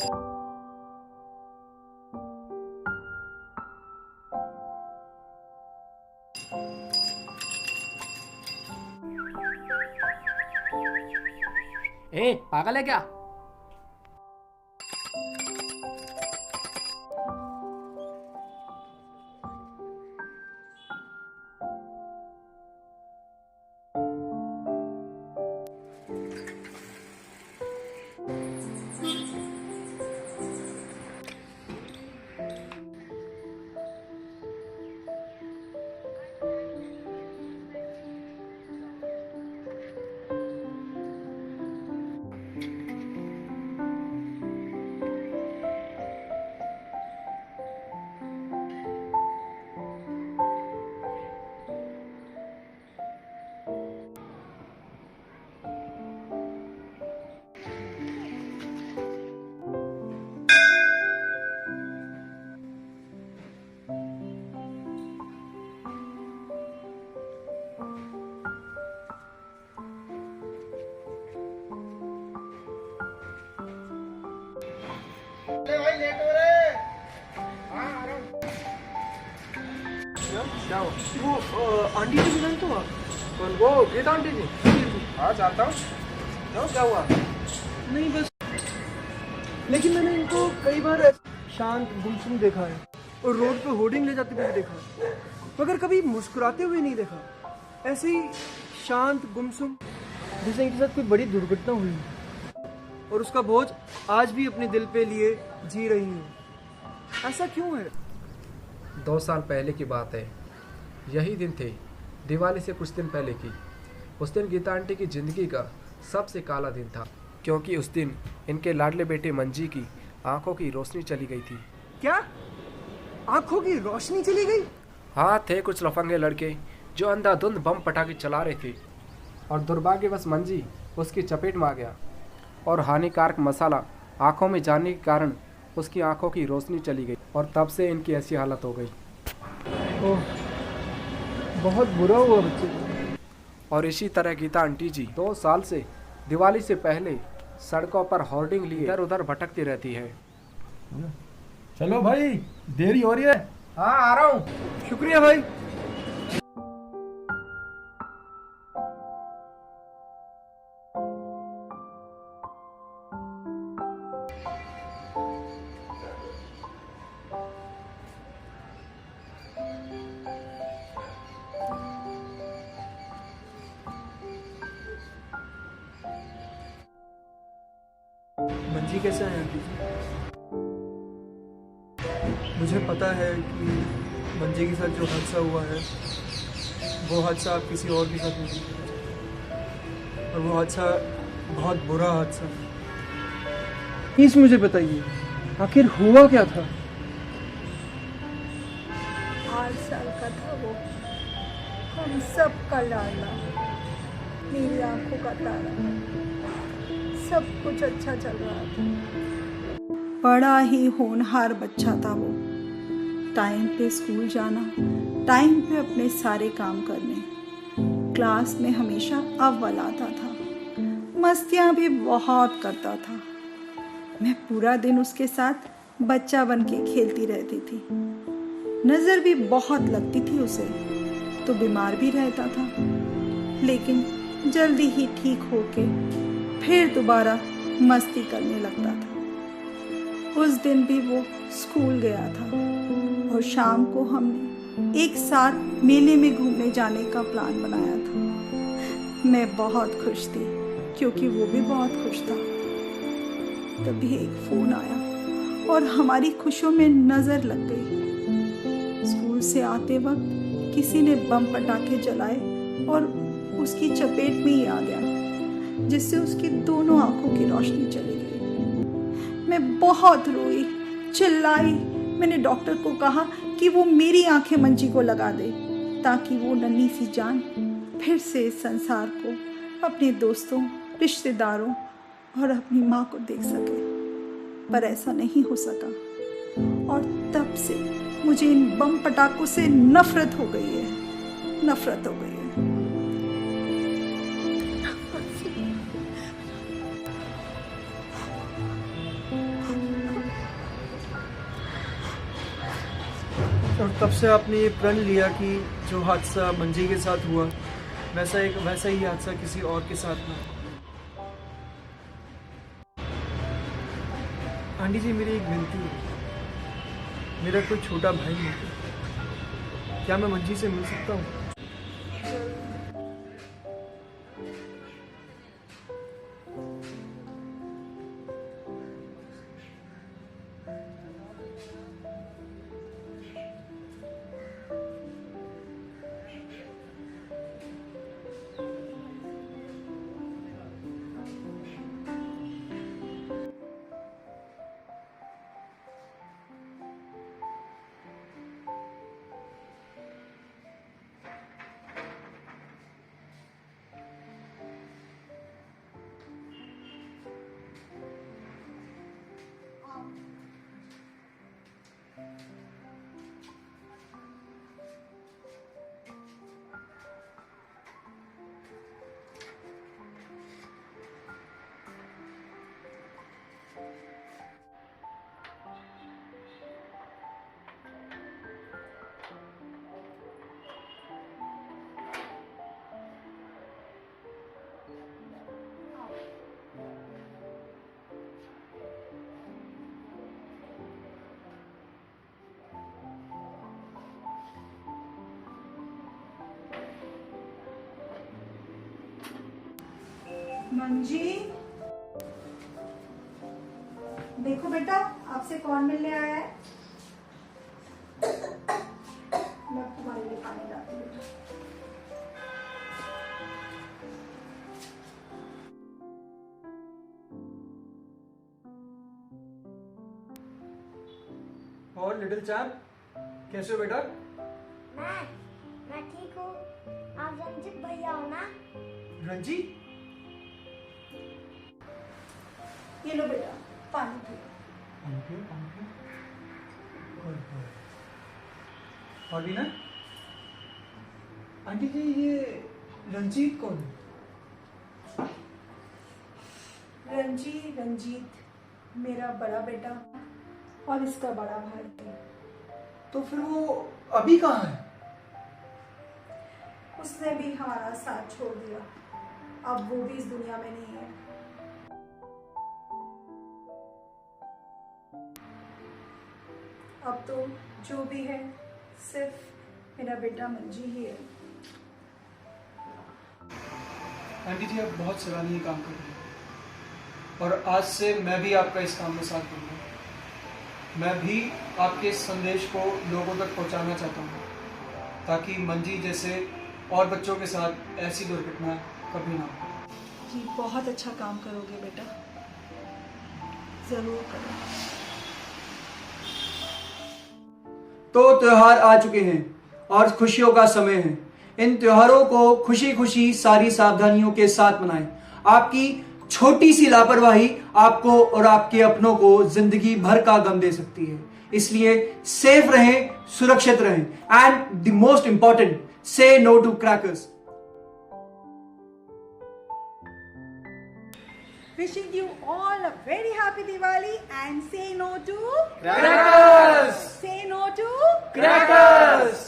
ए पागल है क्या? भाई लेट हो रहे। हाँ आ रहा हूँ। क्या वो आंटी जी मिलन तो आप? कौन वो गीता आंटी जी? हाँ जानता हूँ। क्यों क्या हुआ? नहीं बस, लेकिन मैंने इनको कई बार शांत गुमसुम देखा है और रोड पे होर्डिंग ले जाते हुए भी देखा है, मगर कभी मुस्कुराते हुए नहीं देखा। ऐसे ही शांत गुमसुम, जैसे इनके साथ कोई बड़ी दुर्घटना हुई है और उसका बोझ आज भी अपने दिल पे लिए जी रही है। ऐसा क्यों है? 2 साल पहले की बात है। यही दिन थे, दिवाली से कुछ दिन पहले की। उस दिन गीता आंटी की ज़िंदगी का सबसे काला दिन था, क्योंकि उस दिन इनके लाडले बेटे मंजी की आंखों की रोशनी चली गई थी। क्या आंखों की रोशनी चली गई? हाँ, थे कुछ लफंगे लड़के जो अंधाधुंध बम पटाखे चला रहे थे और दुर्भाग्यवश मंजी उसकी चपेट में आ गया और हानिकारक मसाला आंखों में जाने के कारण उसकी आंखों की रोशनी चली गई और तब से इनकी ऐसी हालत हो गई। ओह, बहुत बुरा हुआ बच्चे को। और इसी तरह गीता आंटी जी 2 साल से दिवाली से पहले सड़कों पर होर्डिंग लिए इधर उधर भटकती रहती है। चलो भाई, देरी हो रही है। हाँ आ रहा हूँ। शुक्रिया भाई। मंजी कैसा है आंटी जी? मुझे पता है कि मंजी के साथ जो हादसा हुआ है वो हादसा आप किसी और के साथ नहीं करना चाहते, और वो हादसा बहुत बुरा हादसा है। प्लीज मुझे बताइए, आखिर हुआ क्या था? 8 साल का था वो, हम सब का लाडला, मेरी आंखों का तारा। सब कुछ अच्छा चल रहा था। बड़ा ही होनहार बच्चा था वो। टाइम पे स्कूल जाना, टाइम पे अपने सारे काम करने, क्लास में हमेशा अव्वल आता था, मस्तियाँ भी बहुत करता था। मैं पूरा दिन उसके साथ बच्चा बन के खेलती रहती थी। नज़र भी बहुत लगती थी उसे, तो बीमार भी रहता था, लेकिन जल्दी ही ठीक होके फिर दोबारा मस्ती करने लगता था। उस दिन भी वो स्कूल गया था और शाम को हमने एक साथ मेले में घूमने जाने का प्लान बनाया था। मैं बहुत खुश थी क्योंकि वो भी बहुत खुश था। तभी एक फ़ोन आया और हमारी खुशियों में नज़र लग गई। स्कूल से आते वक्त किसी ने बम पटाखे जलाए और उसकी चपेट में ही आ गया, जिससे उसकी दोनों आंखों की रोशनी चली गई। मैं बहुत रोई, चिल्लाई। मैंने डॉक्टर को कहा कि वो मेरी आंखें मंजी को लगा दे, ताकि वो नन्ही सी जान फिर से इस संसार को, अपने दोस्तों, रिश्तेदारों और अपनी माँ को देख सके। पर ऐसा नहीं हो सका और तब से मुझे इन बम पटाखों से नफरत हो गई है, नफरत हो गई है। और तब से आपने ये प्रण लिया कि जो हादसा मंजी के साथ हुआ वैसा ही हादसा किसी और के साथ ना हो। आंटी जी, मेरी एक विनती है। मेरा कोई छोटा भाई है, क्या मैं मंजी से मिल सकता हूँ? मंजी, देखो बेटा, आपसे कौन मिलने आया है। मैं तुम्हारे लिए पानी लाती हूँ। और लिटिल चैम्प, कैसे हो बेटा? मैं ठीक हूँ। आप रंजित भैया हो ना? रंजीत, ये लो बेटा, पानी पियो। और भी ना? आंटी जी, ये रंजीत कौन है? रंजीत मेरा बड़ा बेटा और इसका बड़ा भाई है। तो फिर वो अभी कहाँ है? उसने भी हमारा साथ छोड़ दिया, अब वो भी इस दुनिया में नहीं है। अब तो जो भी है सिर्फ मेरा बेटा मंजी ही है। आंटी जी, आप बहुत सराहनीय काम कर रही हैं और आज से मैं भी आपका इस काम में साथ दूंगा। मैं भी आपके इस संदेश को लोगों तक पहुंचाना चाहता हूं ताकि मंजी जैसे और बच्चों के साथ ऐसी दुर्घटना कभी ना हो। जी, बहुत अच्छा काम करोगे बेटा, जरूर करो। तो त्योहार आ चुके हैं और खुशियों का समय है। इन त्योहारों को खुशी खुशी सारी सावधानियों के साथ मनाएं। आपकी छोटी सी लापरवाही आपको और आपके अपनों को जिंदगी भर का गम दे सकती है। इसलिए सेफ रहें, सुरक्षित रहें and the most important, say no to crackers. Wishing you all a very happy Diwali and say no to Crackers! Say no to Crackers!